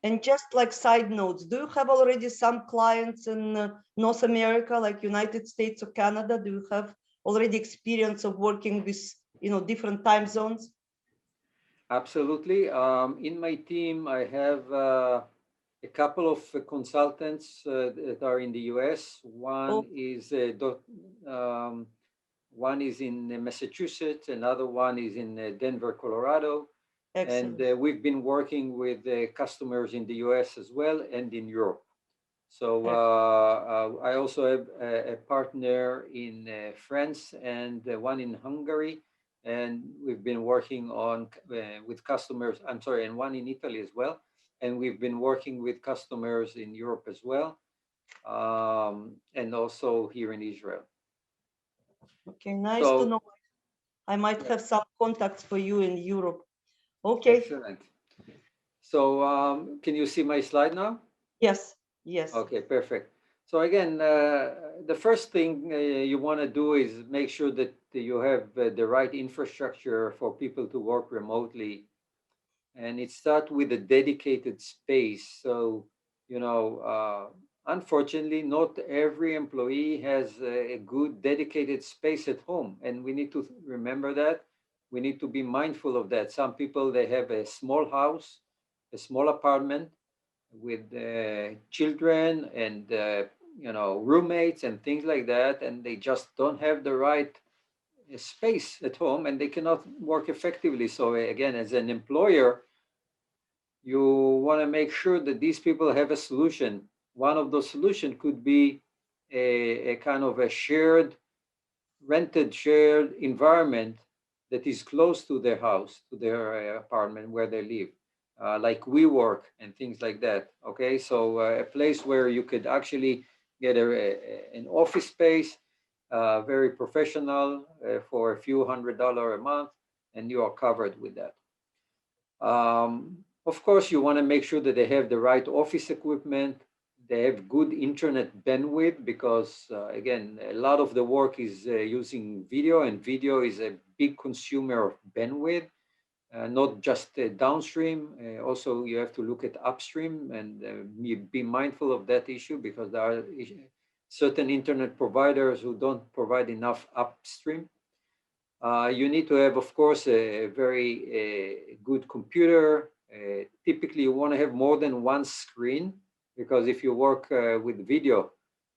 And just like side notes, do you have already some clients in North America, like United States or Canada? Do you have already experience of working with, different time zones? Absolutely. In my team, I have a couple of consultants that are in the US. Oh, One is in Massachusetts, another one is in Denver, Colorado. And excellent. we've been working with customers in the US as well and in Europe. So I also have a partner in France and one in Hungary, and we've been working on with customers. I'm sorry, and one in Italy as well, and we've been working with customers in Europe as well, and also here in Israel. Okay, nice to So know. I might yeah, have some contacts for you in Europe. Okay. excellent. So can you see my slide now? Yes. Yes. Okay, perfect. So again, the first thing you want to do is make sure that you have the right infrastructure for people to work remotely. And it starts with a dedicated space. So, unfortunately, not every employee has a good dedicated space at home. And we need to remember that. We need to be mindful of that. Some people, they have a small house, a small apartment, with children and roommates and things like that, and they just don't have the right space at home and they cannot work effectively. So again, as an employer, you want to make sure that these people have a solution. One of those solutions could be a kind of a shared environment that is close to their house, to their apartment where they live, like WeWork and things like that. Okay, so a place where you could actually get an office space, very professional, for a few $100s a month, and you are covered with that. Of course, you want to make sure that they have the right office equipment, they have good internet bandwidth, because again, a lot of the work is using video, and video is a big consumer of bandwidth, not just downstream. Also, you have to look at upstream and be mindful of that issue, because there are certain internet providers who don't provide enough upstream. You need to have, of course, a very good computer. Typically, you want to have more than one screen, because if you work with video,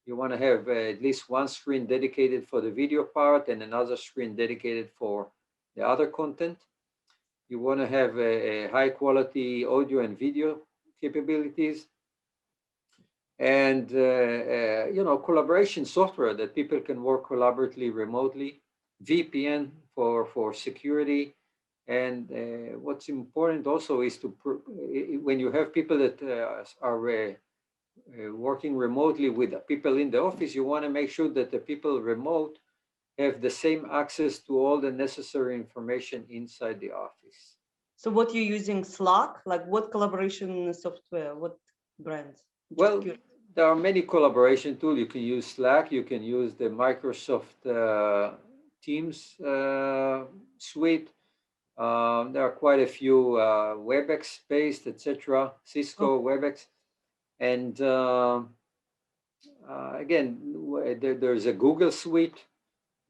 you want to have at least one screen dedicated for the video part and another screen dedicated for the other content. You want to have a high quality audio and video capabilities, and collaboration software that people can work collaboratively remotely, VPN for security. And what's important also is when you have people that are working remotely with people in the office, you want to make sure that the people remote have the same access to all the necessary information inside the office. So what you're using, Slack? Like what collaboration software? What brands? Just Well, curious. there are many collaboration tools. You can use Slack, you can use the Microsoft Teams suite. There are quite a few WebEx based, etc. Oh, Cisco WebEx, and again, there's a Google suite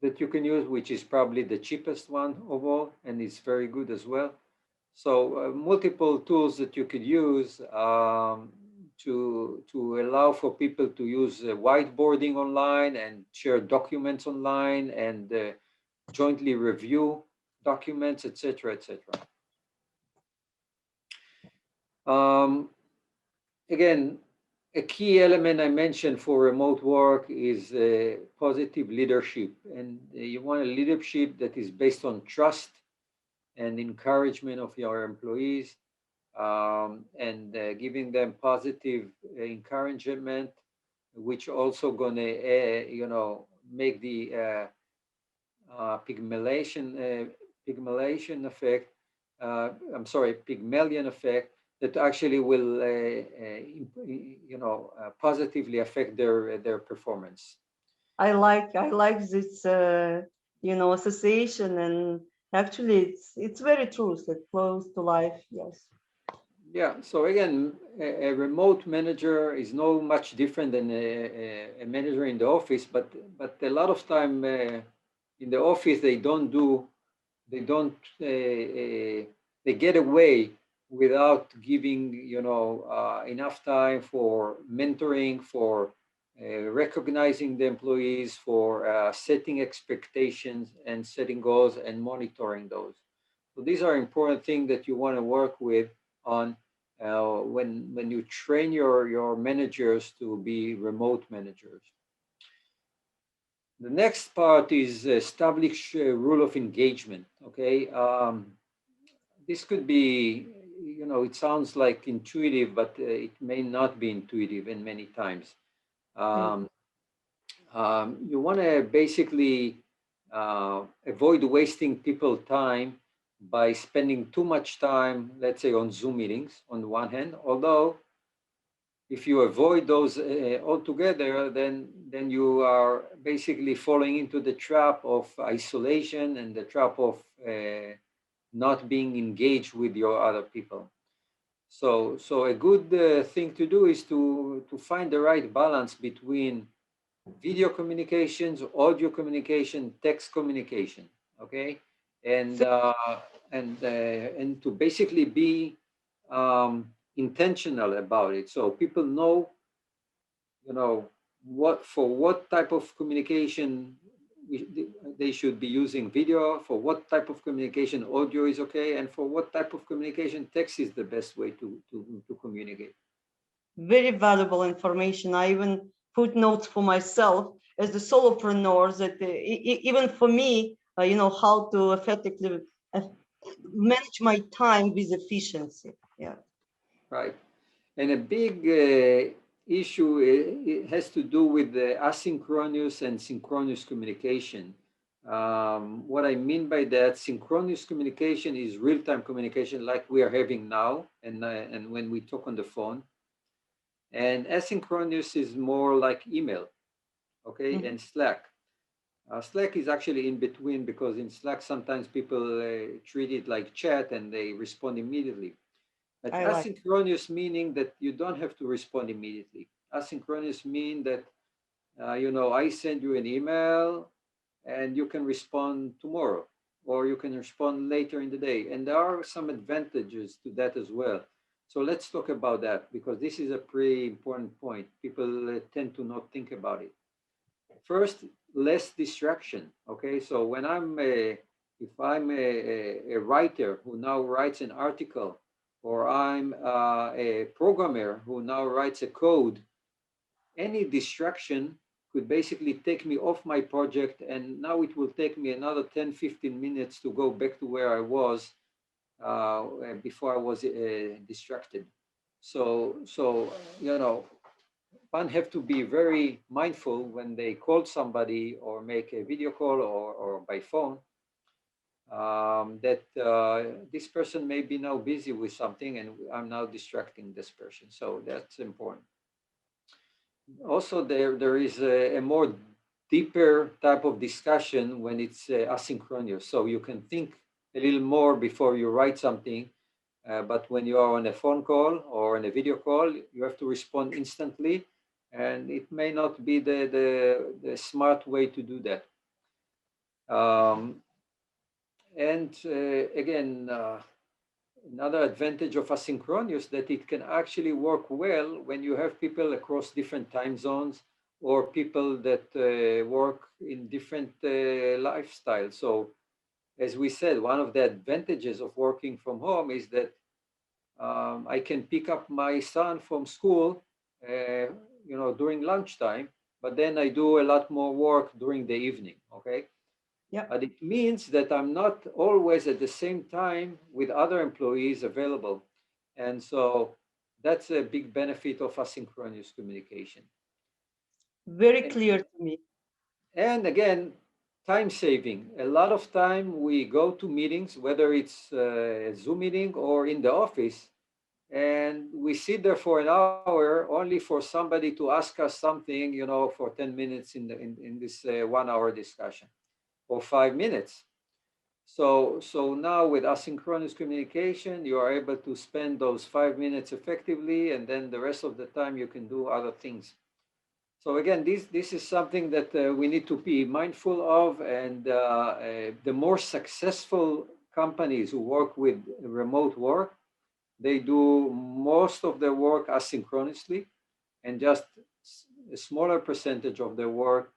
that you can use, which is probably the cheapest one of all, and it's very good as well. So multiple tools that you could use to allow for people to use whiteboarding online and share documents online and jointly review documents, etc., etc. Um, Again, a key element I mentioned for remote work is positive leadership, and you want a leadership that is based on trust and encouragement of your employees, and giving them positive encouragement, which also gonna make the pygmalion effect. Pygmalion effect, that actually will positively affect their performance. I like this association, and actually it's very true. It's like close to life. Yes. Yeah, so again, a remote manager is no much different than a manager in the office, but a lot of time in the office they don't they get away without giving enough time for mentoring, for recognizing the employees, for setting expectations and setting goals and monitoring those. So these are important things that you want to work with on when you train your managers to be remote managers. The next part is establish a rule of engagement. Okay, this could be, it sounds like intuitive, but it may not be intuitive in many times. Yeah. You want to basically avoid wasting people time by spending too much time, let's say, on Zoom meetings on the one hand. Although, if you avoid those altogether, then you are basically falling into the trap of isolation and the trap of not being engaged with your other people. So a good thing to do is to find the right balance between video communications, audio communication, text communication. Okay, and and to basically be intentional about it, so people know, what type of communication they should be using video, for what type of communication audio is okay, and for what type of communication text is the best way to communicate. Very valuable information. I even put notes for myself as the solopreneur that even for me, how to effectively manage my time with efficiency. Yeah. Right. And a big issue, it has to do with the asynchronous and synchronous communication. What I mean by that, synchronous communication is real-time communication like we are having now, and when we talk on the phone. And asynchronous is more like email, okay, Mhm. and Slack. Slack is actually in between, because in Slack sometimes people treat it like chat and they respond immediately. But I like. asynchronous meaning that you don't have to respond immediately. Asynchronous mean that I send you an email and you can respond tomorrow, or you can respond later in the day. And there are some advantages to that as well. So let's talk about that, because this is a pretty important point. People tend to not think about it. First, less distraction. Okay, so if I'm a writer who now writes an article, or I'm a programmer who now writes a code, any distraction could basically take me off my project, and now it will take me another 10, 15 minutes to go back to where I was before I was distracted. So one have to be very mindful when they call somebody or make a video call, or by phone, that this person may be now busy with something and I'm now distracting this person. So that's important. Also, there is a more deeper type of discussion when it's asynchronous. So you can think a little more before you write something. But when you are on a phone call or on a video call, you have to respond instantly, and it may not be the smart way to do that. And again, another advantage of asynchronous, that it can actually work well when you have people across different time zones, or people that work in different lifestyles. So as we said, one of the advantages of working from home is that I can pick up my son from school, during lunchtime, but then I do a lot more work during the evening, okay? Yeah. But it means that I'm not always at the same time with other employees available. And so that's a big benefit of asynchronous communication. Very clear to me. And again, time saving. A lot of time we go to meetings, whether it's a Zoom meeting or in the office, and we sit there for an hour only for somebody to ask us something, for 10 minutes in this 1 hour discussion, or 5 minutes. So now with asynchronous communication, you are able to spend those 5 minutes effectively, and then the rest of the time you can do other things. So again, this is something that we need to be mindful of, and the more successful companies who work with remote work, they do most of their work asynchronously, and just a smaller percentage of their work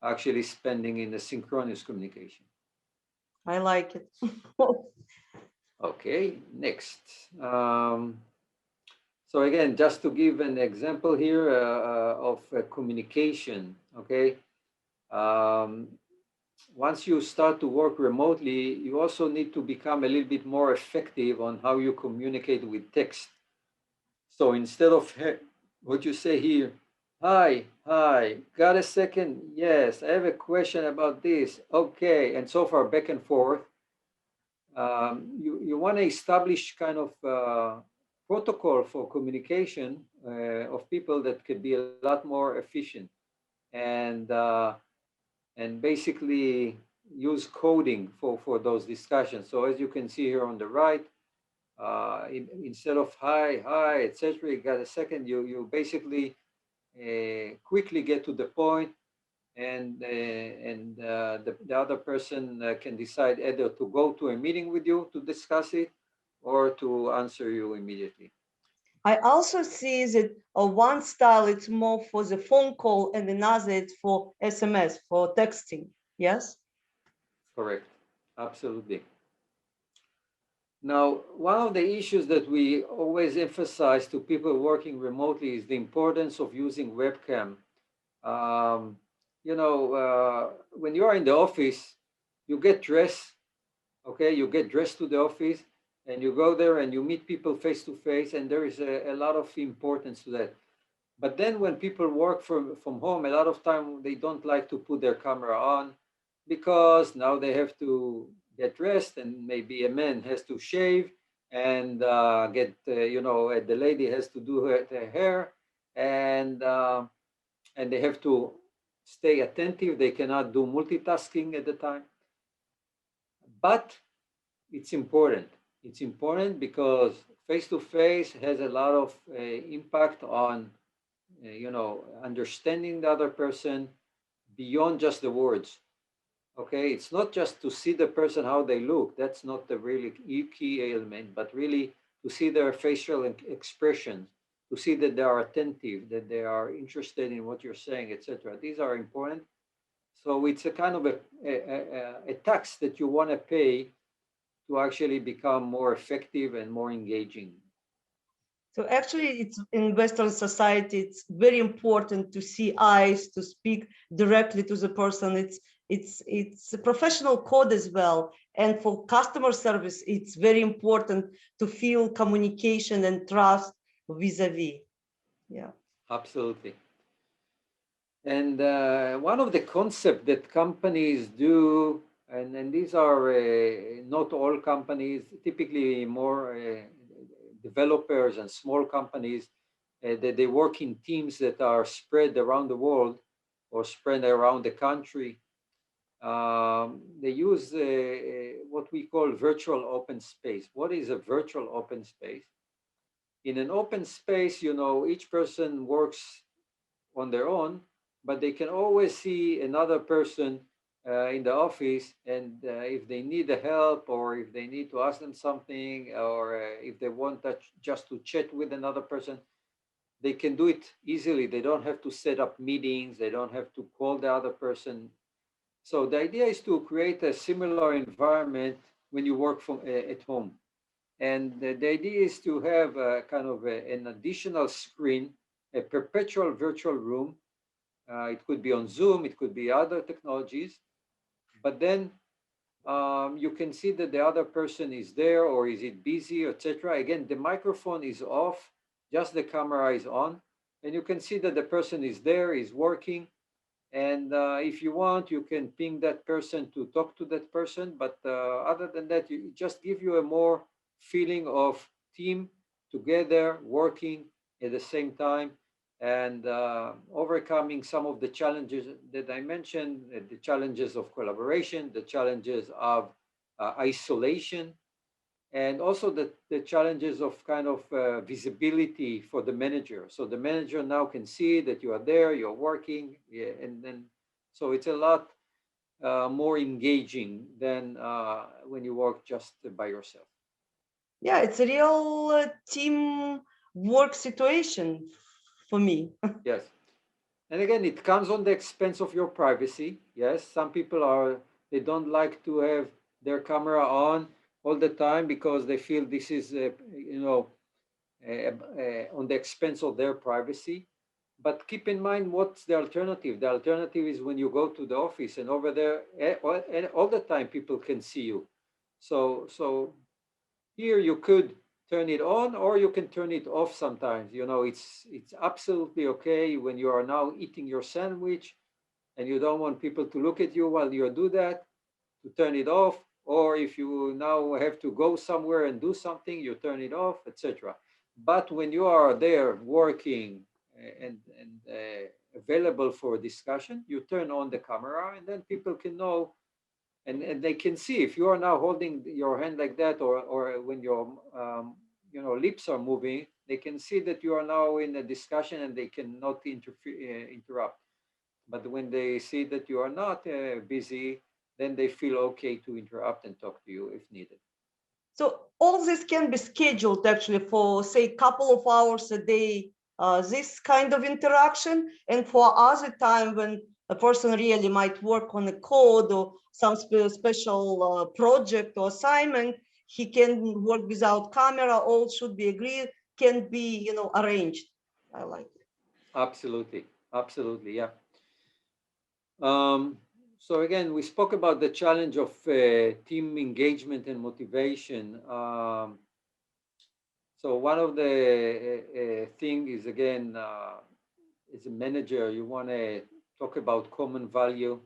actually spending in the synchronous communication. I like it. Okay, next. So again, just to give an example here of communication, okay? Um, Once you start to work remotely, you also need to become a little bit more effective on how you communicate with text. So instead of what you say here, hi, got a second? Yes, I have a question about this. Okay, and so far back and forth. You want to establish kind of protocol for communication of people that could be a lot more efficient, and uh, and basically use coding for those discussions. So as you can see here on the right, instead of hi, etc., you got a second, you basically quickly get to the point, and the other person can decide either to go to a meeting with you to discuss it or to answer you immediately. I also see that one style it's more for the phone call and another it's for SMS, for texting. Yes? Correct. Absolutely. Now, one of the issues that we always emphasize to people working remotely is the importance of using webcam. Um, when you are in the office, you get dressed, okay? You get dressed to the office and you go there and you meet people face to face, and there is a lot of importance to that. But then when people work from home, a lot of time they don't like to put their camera on because now they have to get dressed, and maybe a man has to shave and the lady has to do her hair, and they have to stay attentive. They cannot do multitasking at the time. But it's important. It's important because face to face has a lot of impact on understanding the other person beyond just the words. Okay, it's not just to see the person how they look. That's not the really key element, but really to see their facial expressions, to see that they are attentive, that they are interested in what you're saying, etc. These are important. So it's a kind of a tax that you want to pay to actually become more effective and more engaging. So actually, it's in Western society, it's very important to see eyes, to speak directly to the person. It's a professional code as well. And for customer service, it's very important to feel communication and trust vis-a-vis. Yeah. Absolutely. And one of the concepts that companies do, and these are not all companies, typically more developers and small companies, that they work in teams that are spread around the world or spread around the country. They use what we call virtual open space. What is a virtual open space? In an open space, each person works on their own, but they can always see another person in the office, and if they need the help, or if they need to ask them something, or if they want just to chat with another person, they can do it easily. They don't have to set up meetings. They don't have to call the other person. So the idea is to create a similar environment when you work from at home. And the idea is to have a kind of an additional screen, a perpetual virtual room. It could be on Zoom, it could be other technologies, but then you can see that the other person is there, or is it busy, etc. Again, the microphone is off, just the camera is on, and you can see that the person is there, is working. And if you want, you can ping that person to talk to that person. But other than that, it just give you a more feeling of team together working at the same time, and overcoming some of the challenges that I mentioned, the challenges of collaboration, the challenges of isolation, and also the challenges of kind of visibility for the manager. So the manager now can see that you are there, you're working, yeah, and then so it's a lot more engaging than when you work just by yourself. Yeah, it's a real team work situation for me. Yes. And again, it comes on the expense of your privacy. Yes, some people they don't like to have their camera on all the time because they feel this is, on the expense of their privacy. But keep in mind, what's the alternative? The alternative is when you go to the office and over there, all the time people can see you. So here you could turn it on or you can turn it off sometimes. It's absolutely okay when you are now eating your sandwich and you don't want people to look at you while you do that, to turn it off. Or if you now have to go somewhere and do something, you turn it off, etc. But when you are there working and available for discussion, you turn on the camera and then people can know and they can see if you are now holding your hand like that or when your lips are moving, they can see that you are now in a discussion and they cannot interrupt. But when they see that you are not busy, then they feel okay to interrupt and talk to you if needed. So all this can be scheduled actually for, say, a couple of hours a day, this kind of interaction. And for other time when a person really might work on a code or some special project or assignment, he can work without camera, all should be agreed, can be, arranged. I like it. Absolutely. Absolutely. Yeah. So again, we spoke about the challenge of team engagement and motivation. So one of the thing is again, as a manager, you want to talk about common value.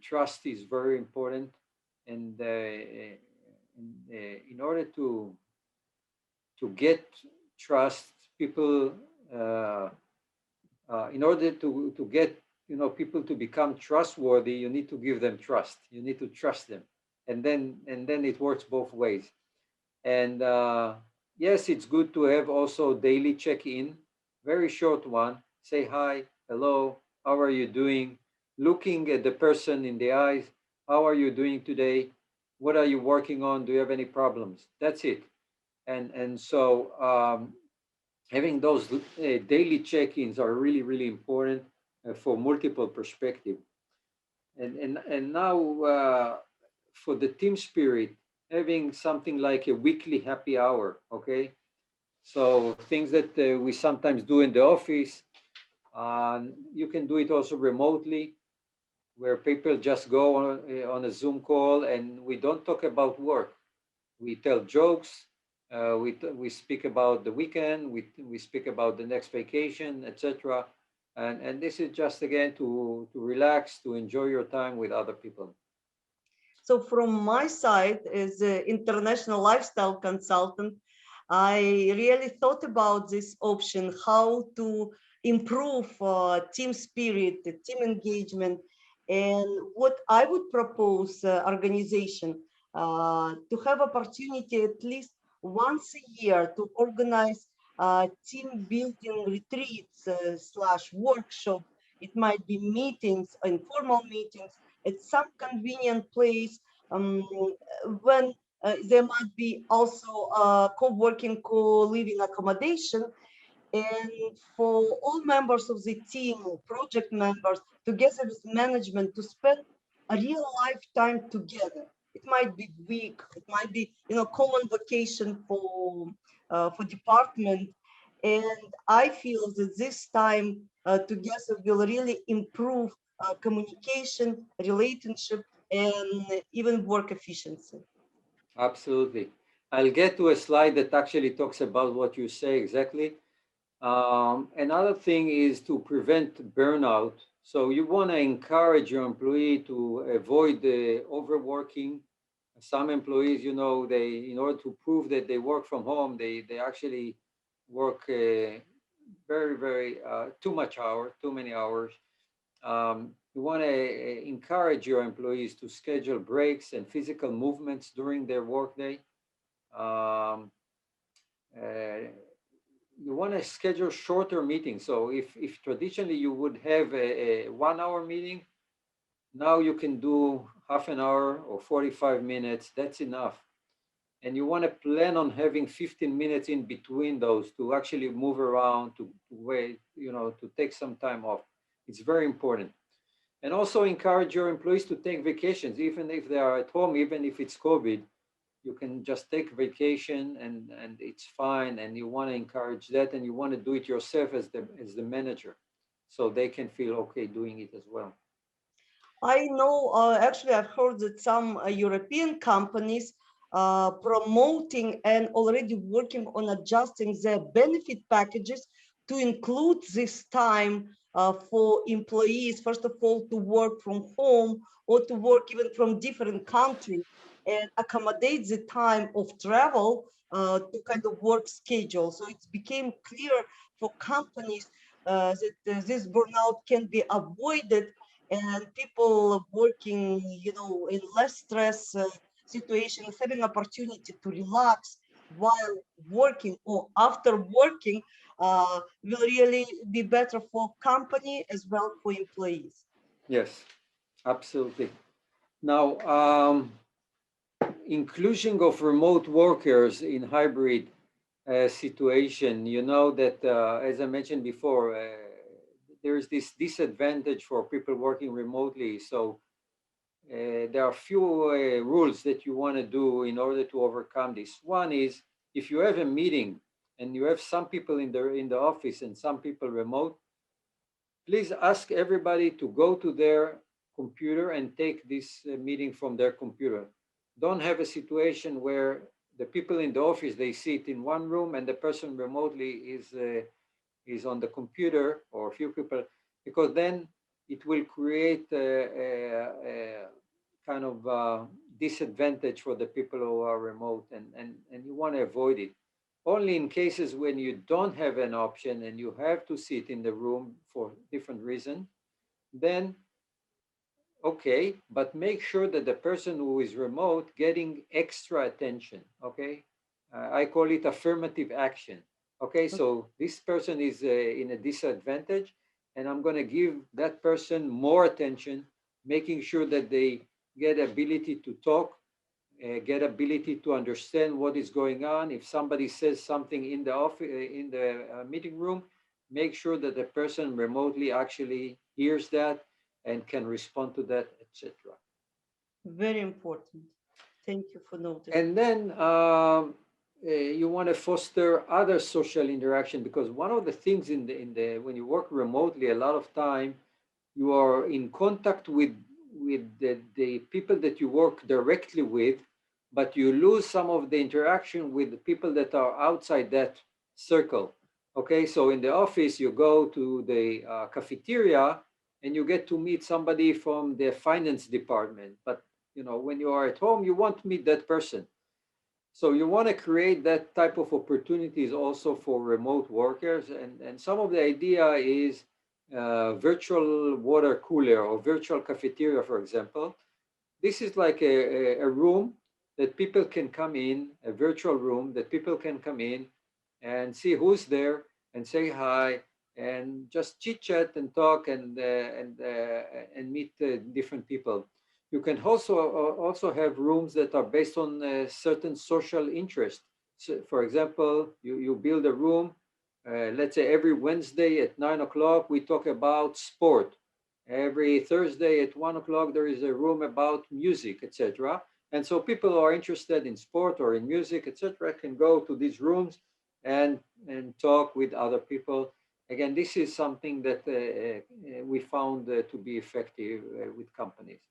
Trust is very important, and in order to get trust, people, in order to get people to become trustworthy, you need to give them trust. You need to trust them, and then it works both ways. And yes, it's good to have also daily check-in, very short one. Say hi, hello, how are you doing? Looking at the person in the eyes. How are you doing today? What are you working on? Do you have any problems? That's it. And so having those daily check-ins are really, really important for multiple perspective. And now for the team spirit, having something like a weekly happy hour, okay? So things that we sometimes do in the office, you can do it also remotely, where people just go on a Zoom call and we don't talk about work. We tell jokes, we speak about the weekend, we speak about the next vacation, etc. And this is just again to relax, to enjoy your time with other people. So from my side as an international lifestyle consultant, I really thought about this option, how to improve team spirit, team engagement, and what I would propose organization to have opportunity at least once a year to organize team building retreats slash workshop. It might be meetings, informal meetings at some convenient place when there might be also co-working, co-living accommodation, and for all members of the team, project members, together with management, to spend a real lifetime together. It might be week, it might be common vacation for department, and I feel that this time together will really improve communication, relationship, and even work efficiency. Absolutely. I'll get to a slide that actually talks about what you say exactly. Another thing is to prevent burnout. So you want to encourage your employee to avoid the overworking. Some employees, they, in order to prove that they work from home, they actually work very, very too many hours. You want to encourage your employees to schedule breaks and physical movements during their workday. Um, uh, you want to schedule shorter meetings. So if traditionally you would have a 1 hour meeting, now you can do half an hour or 45 minutes. That's enough. And you want to plan on having 15 minutes in between those to actually move around, to wait, to take some time off. It's very important. And also encourage your employees to take vacations, even if they are at home, even if it's COVID. You can just take vacation and it's fine. And you want to encourage that, and you want to do it yourself as the manager, so they can feel okay doing it as well. I know, actually, I've heard that some European companies promoting and already working on adjusting their benefit packages to include this time for employees, first of all, to work from home or to work even from different countries and accommodate the time of travel to kind of work schedule. So it became clear for companies that this burnout can be avoided, and people working, in less stress situations, having opportunity to relax while working or after working will really be better for company as well for employees. Yes, absolutely. Now, inclusion of remote workers in hybrid situation, you know that, as I mentioned before, there is this disadvantage for people working remotely. So there are few rules that you want to do in order to overcome this. One is, if you have a meeting and you have some people in the office and some people remote, please ask everybody to go to their computer and take this meeting from their computer. Don't have a situation where the people in the office, they sit in one room and the person remotely is on the computer, or a few people, because then it will create a kind of disadvantage for the people who are remote, and you want to avoid it. Only in cases when you don't have an option and you have to sit in the room for different reason, then okay, but make sure that the person who is remote getting extra attention, okay? I call it affirmative action. Okay, so this person is in a disadvantage, and I'm going to give that person more attention, making sure that they get ability to talk, get ability to understand what is going on. If somebody says something in the office, in the meeting room, make sure that the person remotely actually hears that and can respond to that, etc. Very important. Thank you for noting. And then you want to foster other social interaction, because one of the things in the when you work remotely, a lot of time you are in contact with the people that you work directly with, but you lose some of the interaction with the people that are outside that circle. Okay, so in the office, you go to the cafeteria and you get to meet somebody from the finance department. But when you are at home, you want to meet that person. So you want to create that type of opportunities also for remote workers. And some of the idea is virtual water cooler or virtual cafeteria, for example. This is like a room that people can come in, a virtual room that people can come in and see who's there and say hi and just chit chat and talk and meet different people. You can also have rooms that are based on certain social interest. So, for example, you build a room. Let's say every Wednesday at 9 o'clock we talk about sport. Every Thursday at 1 o'clock there is a room about music, etc. And so people who are interested in sport or in music, etc., can go to these rooms and talk with other people. Again, this is something that we found to be effective with companies.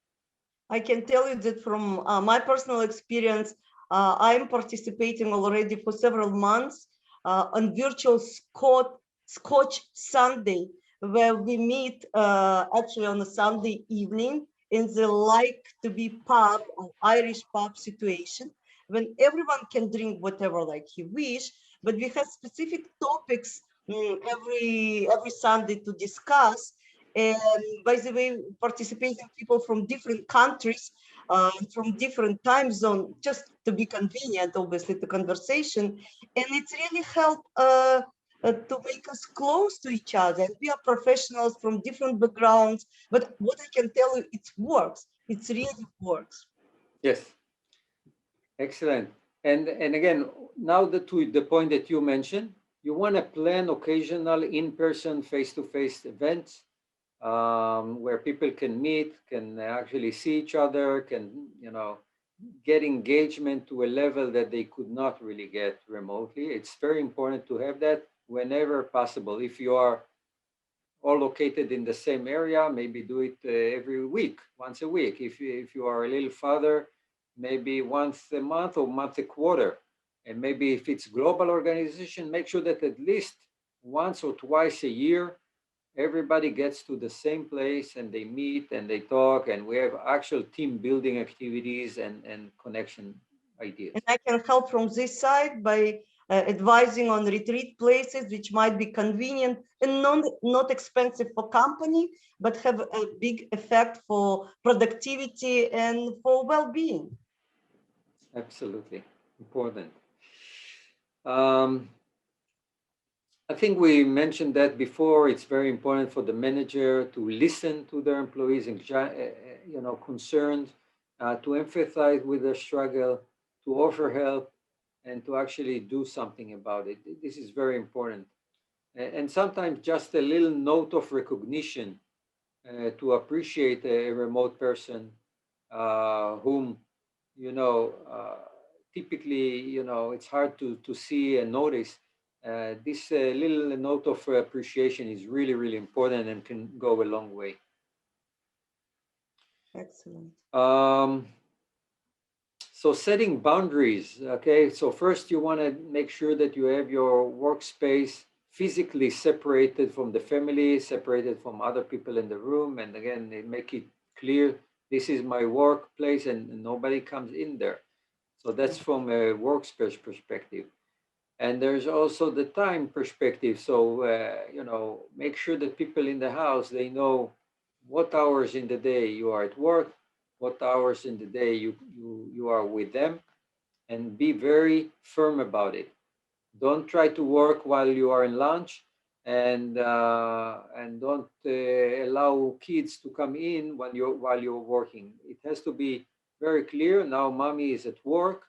I can tell you that from my personal experience, I'm participating already for several months on virtual Scotch Sunday, where we meet actually on a Sunday evening in the like to be pub or Irish pub situation, when everyone can drink whatever like he wish, but we have specific topics every Sunday to discuss. And by the way, participating people from different countries, from different time zone, just to be convenient, obviously, to conversation. And it's really helped to make us close to each other. We are professionals from different backgrounds, but what I can tell you, it works. It really works. Yes, excellent. And again, now to the point that you mentioned, you want to plan occasional in-person, face-to-face events where people can meet, can actually see each other, can get engagement to a level that they could not really get remotely. It's very important to have that whenever possible. If you are all located in the same area, maybe do it every week, once a week. If you are a little farther, maybe once a month or once a quarter. And maybe if it's global organization, make sure that at least once or twice a year, everybody gets to the same place and they meet and they talk, and we have actual team building activities and connection ideas. And I can help from this side by advising on retreat places, which might be convenient and not expensive for company, but have a big effect for productivity and for well-being. Absolutely important. I think we mentioned that before. It's very important for the manager to listen to their employees and concerns, to empathize with their struggle, to offer help, and to actually do something about it. This is very important. And sometimes just a little note of recognition to appreciate a remote person whom, typically, it's hard to see and notice. This little note of appreciation is really, really important and can go a long way. Excellent. So setting boundaries, okay? So first you want to make sure that you have your workspace physically separated from the family, separated from other people in the room. And again, make it clear, this is my workplace and nobody comes in there. So that's from a workspace perspective. And there's also the time perspective. So, make sure that people in the house, they know what hours in the day you are at work, what hours in the day you are with them, and be very firm about it. Don't try to work while you are in lunch, and don't allow kids to come in while you're working. It has to be very clear. Now, mommy is at work.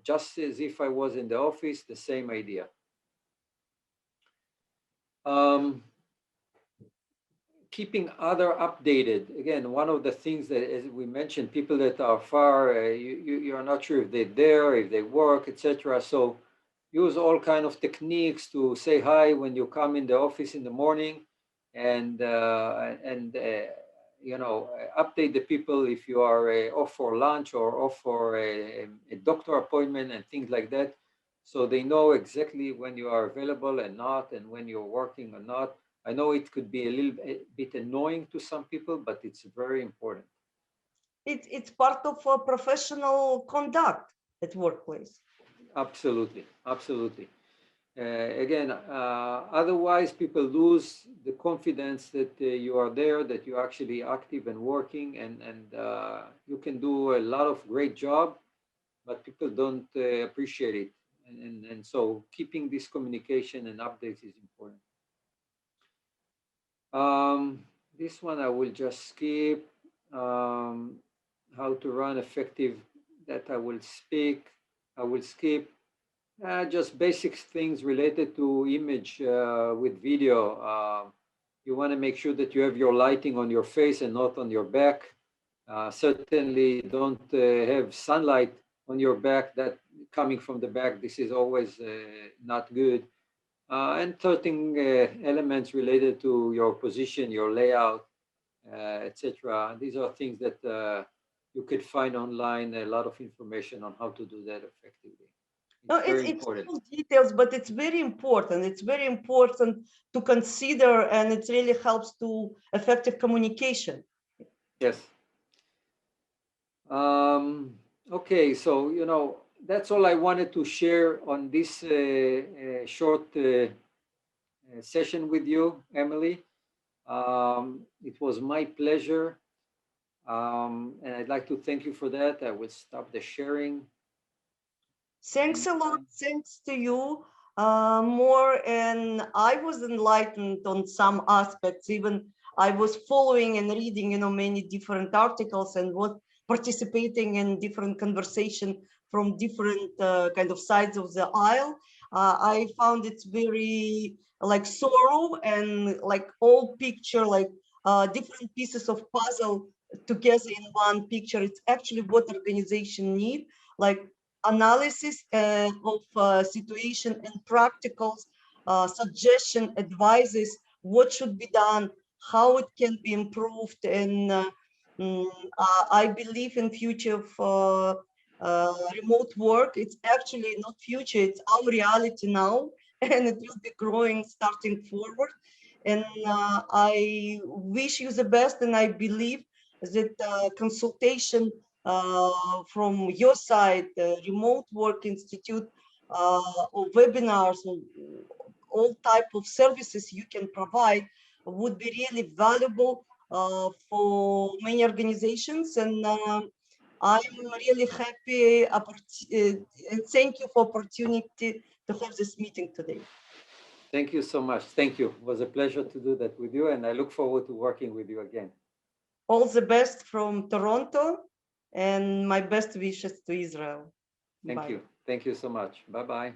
Just as if I was in the office, the same idea. Keeping other updated. Again, one of the things that, as we mentioned, people that are far, you're not sure if they're there, if they work, etc. So use all kind of techniques to say hi when you come in the office in the morning, and update the people if you are off for lunch or off for a doctor appointment and things like that. So they know exactly when you are available and not, and when you're working or not. I know it could be a little bit annoying to some people, but it's very important. It's part of professional conduct at workplace. Absolutely, absolutely. Again, otherwise people lose the confidence that you are there, that you're actually active and working, and you can do a lot of great job, but people don't appreciate it. And so keeping this communication and updates is important. This one I will just skip. How to run effective, that I will skip. Just basic things related to image with video. You want to make sure that you have your lighting on your face and not on your back. Certainly don't have sunlight on your back, that coming from the back. This is always not good. And certain elements related to your position, your layout, etc. These are things that you could find online, a lot of information on how to do that effectively. It's small details, but it's very important. It's very important to consider, and it really helps to effective communication. Yes. Okay, so that's all I wanted to share on this short session with you, Emily. It was my pleasure. And I'd like to thank you for that. I will stop the sharing. Thanks a lot. Thanks to you more. And I was enlightened on some aspects. Even I was following and reading, many different articles and was participating in different conversation from different kind of sides of the aisle. I found it very like thorough and like all picture, like different pieces of puzzle together in one picture. It's actually what organization need, like analysis of situation and practical suggestion, advices, what should be done, how it can be improved. And I believe in future of remote work. It's actually not future, it's our reality now, and it will be growing starting forward. And I wish you the best, and I believe that consultation from your side, Remote Work Institute, or webinars, or all type of services you can provide would be really valuable for many organizations. And I'm really happy and thank you for opportunity to have this meeting today. Thank you so much. Thank you. It was a pleasure to do that with you, and I look forward to working with you again. All the best from Toronto, and my best wishes to Israel. Thank Bye. you. Thank you so much. Bye-bye.